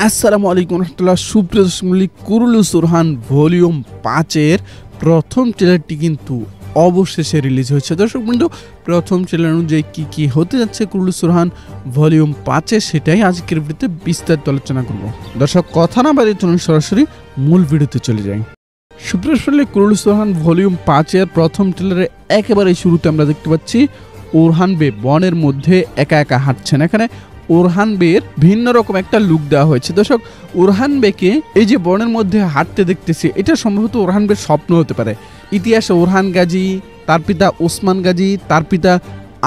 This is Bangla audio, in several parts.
আসসালামু আলাইকুম রহমতুল্লাহ। সুপ্রিয় দর্শক, কুরুলুস ওরহান ভলিউম 5-এর প্রথম ট্রেলারটি কিন্তু অবশেষে রিলিজ হয়েছে। দর্শক বন্ধু, প্রথম ট্রেলার অনুযায়ী কী কী হতে যাচ্ছে কুরুলুস ওরহান ভলিউম 5-এ সেটাই আজকের ভিডিওতে বিস্তারিত আলোচনা করব। দর্শক, কথা না বাড়িয়ে চলুন সরাসরি মূল ভিডিওতে চলে যাই। সুপ্রিয় দর্শক, কুরুলুস ওরহান ভলিউম 5-এর প্রথম ট্রেলারে একেবারে শুরুতে আমরা দেখতে পাচ্ছি ওরহান বে বনের মধ্যে একা একা হাঁটছেন। এখানে ওরহান বের ভিন্ন রকম একটা লুক দেওয়া হয়েছে। দর্শক, ওরহান বেকে এই যে বনের মধ্যে হাঁটতে দেখতেছি, এটা সম্ভবত ওরহান বের স্বপ্ন হতে পারে। ইতিহাসে ওরহান গাজী, তার পিতা ওসমান গাজী, তার পিতা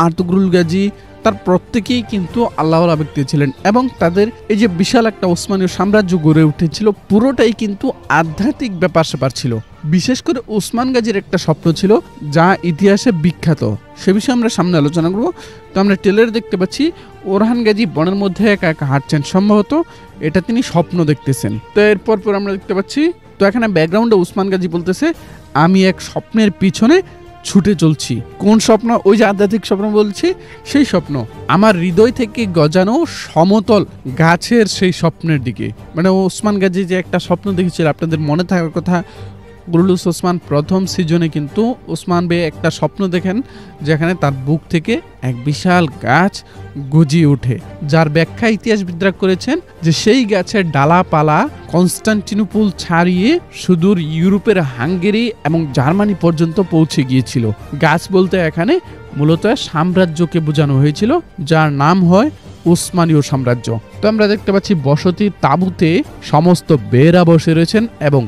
আর্তুগরুল গাজী, তার প্রত্যেকেই কিন্তু আল্লাহওয়ালা ব্যক্তি ছিলেন এবং তাদের এই যে বিশাল একটা ওসমানীয় সাম্রাজ্য গড়ে উঠেছিল, পুরোটাই কিন্তু আধ্যাত্মিক ব্যাপার স্যাপার ছিল। বিশেষ করে ওসমান গাজীর একটা স্বপ্ন ছিল যা ইতিহাসে বিখ্যাত, সে বিষয়ে আমরা সামনে আলোচনা করব। তো আমরা ট্রেলারে দেখতে পাচ্ছি ওরহান গাজী বনের মধ্যে একা একা হাঁটছেন, সম্ভবত এটা তিনি স্বপ্ন দেখতেছেন। তো এরপর আমরা দেখতে পাচ্ছি, তো এখানে ব্যাকগ্রাউন্ডে ওসমান গাজী বলতেছে, আমি এক স্বপ্নের পিছনে ছুটে চলছি। কোন স্বপ্ন? ওই যে আধ্যাত্মিক স্বপ্ন বলছি, সেই স্বপ্ন আমার হৃদয় থেকে গজানো সমতল গাছের সেই স্বপ্নের দিকে। মানে ওসমান গাজী যে একটা স্বপ্ন দেখেছিল, আপনাদের মনে থাকার কথা, কুরুলুস ওসমান প্রথম সিজনে কিন্তু ওসমান বে একটা স্বপ্ন দেখেন যেখানে তার বুক থেকে এক বিশাল গাছ গজিয়ে ওঠে, যার ব্যাখ্যা ইতিহাসবিদরা করেছেন যে সেই গাছের ডালাপালা কনস্টান্টিনোপল ছাড়িয়ে সুদূর ইউরোপের হাঙ্গেরি এবং জার্মানি পর্যন্ত পৌঁছে গিয়েছিল। গাছ বলতে এখানে মূলত সাম্রাজ্যকে বোঝানো হয়েছিল, যার নাম হয় ওসমানীয় সাম্রাজ্য। তো আমরা দেখতে পাচ্ছি বসতির তাঁবুতে সমস্ত বেরা বসে রয়েছেন এবং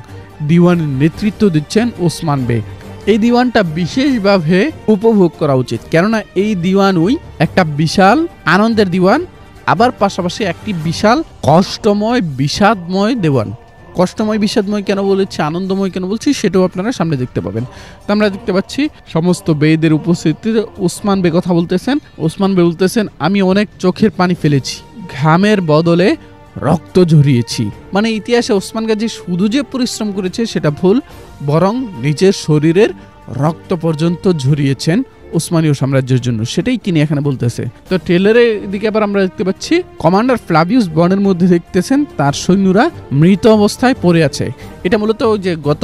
দিওয়ানের নেতৃত্ব দিচ্ছেন ওসমান বে। এই দিওয়ানটা বিশেষভাবে উপভোগ করা উচিত, কেননা এই দিওয়ানই একটা বিশাল আনন্দের দিওয়ান, আবার পাশাপাশি একটি বিশাল কষ্টময় বিষাদময় দেওয়ান। কষ্টময় বিষাদময় কেন বলেছি, আনন্দময় কেন বলছি, সেটাও আপনারা সামনে দেখতে পাবেন। তো আমরা দেখতে পাচ্ছি সমস্ত বেদের উপস্থিতিতে ওসমান বে কথা বলতেছেন। ওসমান বে বলতেছেন, আমি অনেক চোখের পানি ফেলেছি, ঘামের বদলে রক্ত ঝরিয়েছি। মানে ইতিহাসে ওসমান গাজী শুধু যে পরিশ্রম করেছে সেটা ভুল, বরং নিজের শরীরের রক্ত পর্যন্ত ঝরিয়েছেন ওসমানীয় সাম্রাজ্যের জন্য, সেটাই তিনি এখানে বলতেছে। তো ট্রেলারের দিকে আবার আমরা দেখতে পাচ্ছি কমান্ডার ফ্লাভিয়াস বনের মধ্যে দেখতেছেন তার সৈন্যরা মৃত অবস্থায় পড়ে আছে। এটা মূলত ওই যে গত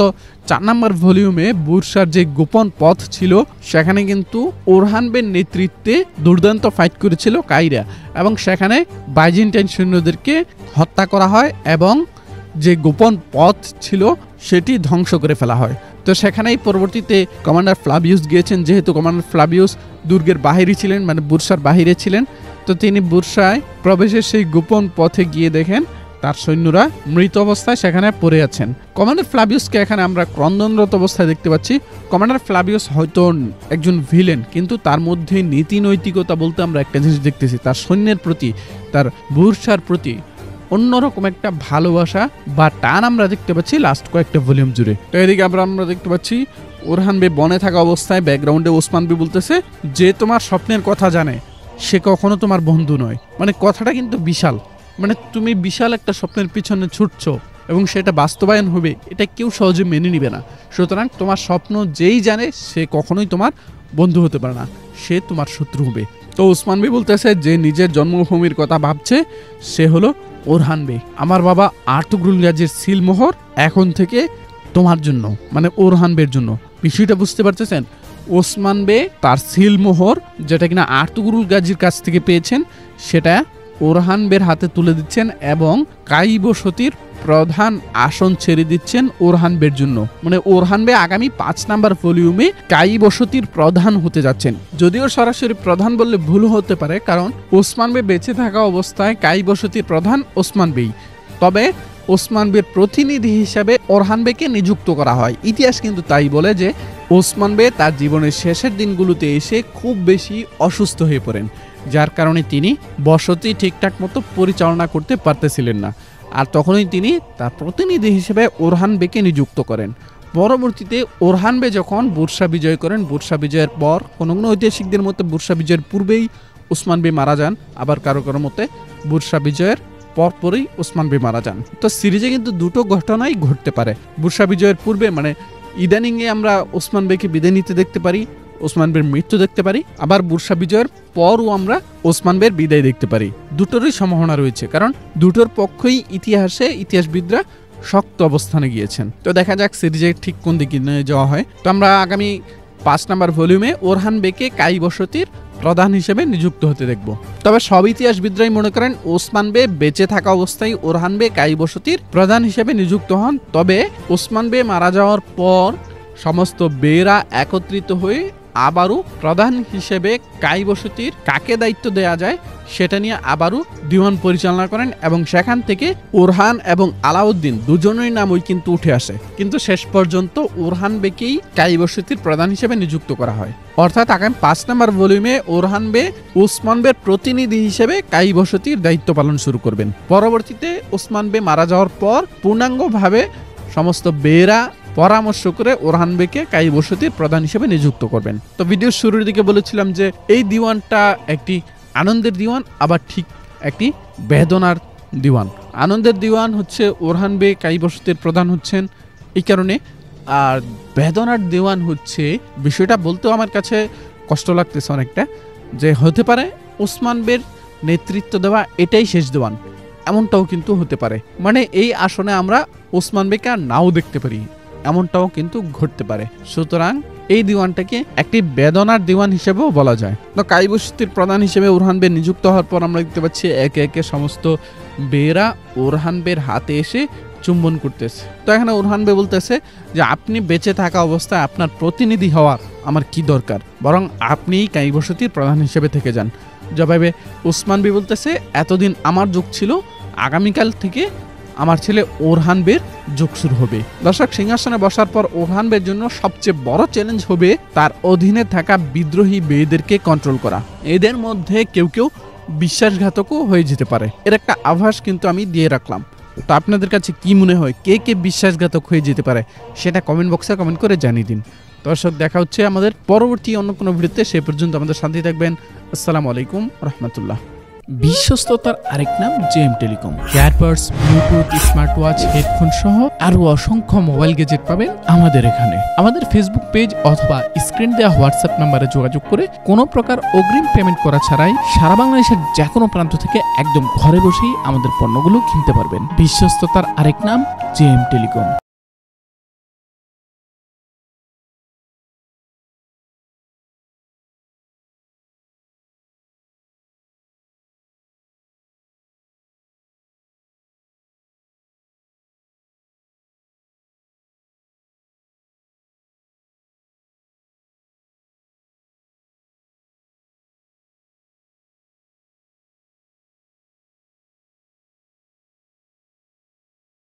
4 নম্বর ভলিউমে বুরসার যে গোপন পথ ছিল, সেখানে কিন্তু ওরহান বের নেতৃত্বে দুর্দান্ত ফাইট করেছিল কাইরা, এবং সেখানে বাইজেন্টাইন সৈন্যদেরকে হত্যা করা হয় এবং যে গোপন পথ ছিল সেটি ধ্বংস করে ফেলা হয়। তো সেখানেই পরবর্তীতে কমান্ডার ফ্লাভিয়াস গিয়েছেন, যেহেতু কমান্ডার ফ্লাভিয়াস দুর্গের বাহিরে ছিলেন, মানে বুরসার বাহিরে ছিলেন। তো তিনি বুরসায় প্রবেশের সেই গোপন পথে গিয়ে দেখেন তার সৈন্যরা মৃত অবস্থায় সেখানে পড়ে আছেন। কমান্ডার ফ্লাভিয়াসকে এখানে আমরা ক্রন্দনরত অবস্থায় দেখতে পাচ্ছি। কমান্ডার ফ্লাভিয়াস হয়তো একজন ভিলেন, কিন্তু তার মধ্যে নীতি নৈতিকতা বলতে আমরা একটা জিনিস দেখতেছি, তার সৈন্যের প্রতি, তার বুরসার প্রতি অন্যরকম একটা ভালোবাসা বা টান আমরা দেখতে পাচ্ছি লাস্ট কয়েকটা ভলিউম জুড়ে। তো এদিকে আমরা দেখতে পাচ্ছি ওরহান বে বনে থাকা অবস্থায় ব্যাকগ্রাউন্ডে ওসমান বে বলতেছে, যে তোমার স্বপ্নের কথা জানে সে কখনো তোমার বন্ধু নয়। মানে কথাটা কিন্তু বিশাল, মানে তুমি বিশাল একটা স্বপ্নের পিছনে ছুটছো এবং সেটা বাস্তবায়ন হবে, এটা কেউ সহজে মেনে নিবে না। সুতরাং তোমার স্বপ্ন যেই জানে সে কখনোই তোমার বন্ধু হতে পারে না, সে তোমার শত্রু হবে। তো ওসমান বে বলতেছে যে নিজের জন্মভূমির কথা ভাবছে সে হলো ওরহান বে। আমার বাবা আর্তুগরুল গাজীর সিলমোহর এখন থেকে তোমার জন্য, মানে ওরহান বের জন্য। বিষয়টা বুঝতে পারতেছেন? ওসমান বে তার সিলমোহর, যেটা কিনা আর্তুগরুল গাজীর কাছ থেকে পেয়েছেন, সেটা ওরহান বের হাতে তুলে দিচ্ছেন এবং কাই বসতির প্রধান আসন ছেড়ে দিচ্ছেন ওরহান বের জন্য। মানে ওরহান বে আগামী 5 নাম্বার ভলিউমে কাই বসতির প্রধান হতে যাচ্ছেন। যদিও সরাসরি প্রধান বললে ভুল হতে পারে, কারণ ওসমান বে বেঁচে থাকা অবস্থায় কাই বসতির প্রধান ওসমান বেই, তবে ওসমান বের প্রতিনিধি হিসাবে ওরহান বেকে নিযুক্ত করা হয়। ইতিহাস কিন্তু তাই বলে যে ওসমান বে তার জীবনের শেষের দিনগুলোতে এসে খুব বেশি অসুস্থ হয়ে পড়েন, যার কারণে তিনি বসতি ঠিকঠাক মতো পরিচালনা করতে পারতেছিলেন না, আর তখনই তিনি তার প্রতিনিধি হিসেবে ওরহান বেকে নিযুক্ত করেন। পরবর্তীতে ওরহান বে যখন বুরসা বিজয় করেন, বুরসা বিজয়ের পর কোনো ঐতিহাসিকদের মতে বুরসা বিজয়ের পূর্বেই ওসমান বে মারা যান, আবার কারো কারো মতে বুরসা বিজয়ের পরপরই ওসমান বে মারা যান। তো সিরিজে কিন্তু দুটো ঘটনাই ঘটতে পারে। বুরসা বিজয়ের পূর্বে মানে ইদানিংয়ে আমরা ওসমান বেকে বিদায় নিতে দেখতে পারি, ওসমান বের মৃত্যু দেখতে পারি, আবার বুরসা বিজয়ের পরও আমরা ওসমান বের বিদায় দেখতে পারি। দুটোরই সম্ভাবনা রয়েছে, কারণ দুটোর পক্ষই ইতিহাসবিদরা শক্ত অবস্থানে গিয়েছেন। তো দেখা যাক সিরিজের ঠিক কোন দিকে নিয়ে যাওয়া হয়। তো আমরা আগামী 5 নম্বর ভলিউমে ওরহান বেকে কায়ি বসতির প্রধান হিসেবে নিযুক্ত হতে দেখব। তবে সব ইতিহাসবিদরাই মনে করেন ওসমান বে বেঁচে থাকা অবস্থায় ওরহান বে কায়ি বসতির প্রধান হিসেবে নিযুক্ত হন। তবে ওসমান বে মারা যাওয়ার পর সমস্ত বেরা একত্রিত হয়ে আবারও প্রধান হিসেবে কায়ি বসতির কাকে দায়িত্ব দেয়া যায় সেটা নিয়ে আবারও দিওয়ান পরিচালনা করেন, এবং সেখান থেকে ওরহান এবং আলাউদ্দিন দুজনের নামই কিন্তু উঠে আসে। কিন্তু শেষ পর্যন্ত ওরহান বেকেই কায়ি বসতির প্রধান হিসেবে নিযুক্ত করা হয়। অর্থাৎ আগামী 5 নম্বর ভলিউমে ওরহান বে ওসমান বের প্রতিনিধি হিসেবে কায়ি বসতির দায়িত্ব পালন শুরু করবেন। পরবর্তীতে ওসমান বে মারা যাওয়ার পর পূর্ণাঙ্গভাবে সমস্ত বেরা পরামর্শ করে ওরহান বেকে কায়ি বসতির প্রধান হিসেবে নিযুক্ত করবেন। তো ভিডিওর শুরুর দিকে বলেছিলাম যে এই দিওয়ানটা একটি আনন্দের দিওয়ান, আবার ঠিক একটি বেদনার দিওয়ান। আনন্দের দিওয়ান হচ্ছে ওরহান বে কায়ি বসতির প্রধান হচ্ছেন এই কারণে, আর বেদনার দিওয়ান হচ্ছে, বিষয়টা বলতেও আমার কাছে কষ্ট লাগতেছে অনেকটা, যে হতে পারে ওসমান বের নেতৃত্ব দেওয়া এটাই শেষ দিওয়ান, এমনটাও কিন্তু হতে পারে। মানে এই আসনে আমরা ওসমান বেকে আর নাও দেখতে পারি, এমনটাও কিন্তু ঘটতে পারে। সুতরাং এই দিওয়ানটাকে একটি বেদনার দিওয়ান হিসেবেও বলা যায়। তো কায়ি বসতির প্রধান হিসেবে ওরহান বে নিযুক্ত হওয়ার পর আমরা দেখতে পাচ্ছি একে একে সমস্ত বেরা ওরহান বের হাতে এসে চুম্বন করতেছে। তো এখানে ওরহান বে বলতেছে যে আপনি বেঁচে থাকা অবস্থায় আপনার প্রতিনিধি হওয়ার আমার কি দরকার, বরং আপনিই কায়ি বসতির প্রধান হিসেবে থেকে যান। জবাবে ওসমান বে বলতেছে এতদিন আমার যুগ ছিল, আগামীকাল থেকে আমার ছেলে ওরহান বের যুগ শুরু হবে। দর্শক, সিংহাসনে বসার পর ওরহান বের জন্য সবচেয়ে বড় চ্যালেঞ্জ হবে তার অধীনে থাকা বিদ্রোহী বেদেরকে কন্ট্রোল করা। এদের মধ্যে কেউ কেউ বিশ্বাসঘাতকও হয়ে যেতে পারে, এর একটা আভাস কিন্তু আমি দিয়ে রাখলাম। তো আপনাদের কাছে কি মনে হয়, কে কে বিশ্বাসঘাতক হয়ে যেতে পারে সেটা কমেন্ট বক্সে কমেন্ট করে জানিয়ে দিন। দর্শক, দেখা হচ্ছে আমাদের পরবর্তী অন্য কোনো ভিডিওতে। সে পর্যন্ত আমাদের সাথে থাকবেন। আসসালামু আলাইকুম রহমতুল্লাহ। বিশ্বস্ততার আরেক নাম JM telecom. Earbuds, Bluetooth, smart watch, headphone সহ আরো অসংখ্য মোবাইল গ্যাজেট পাবেন আমাদের এখানে। আমাদের ফেসবুক পেজ অথবা স্ক্রিন দেওয়া হোয়াটসঅ্যাপ নাম্বারে যোগাযোগ করে কোনো প্রকার অগ্রিম পেমেন্ট করা ছাড়াই সারা বাংলাদেশের যে কোনো প্রান্ত থেকে একদম ঘরে বসেই আমাদের পণ্যগুলো কিনতে পারবেন। বিশ্বস্ততার আরেক নাম জেএম টেলিকম।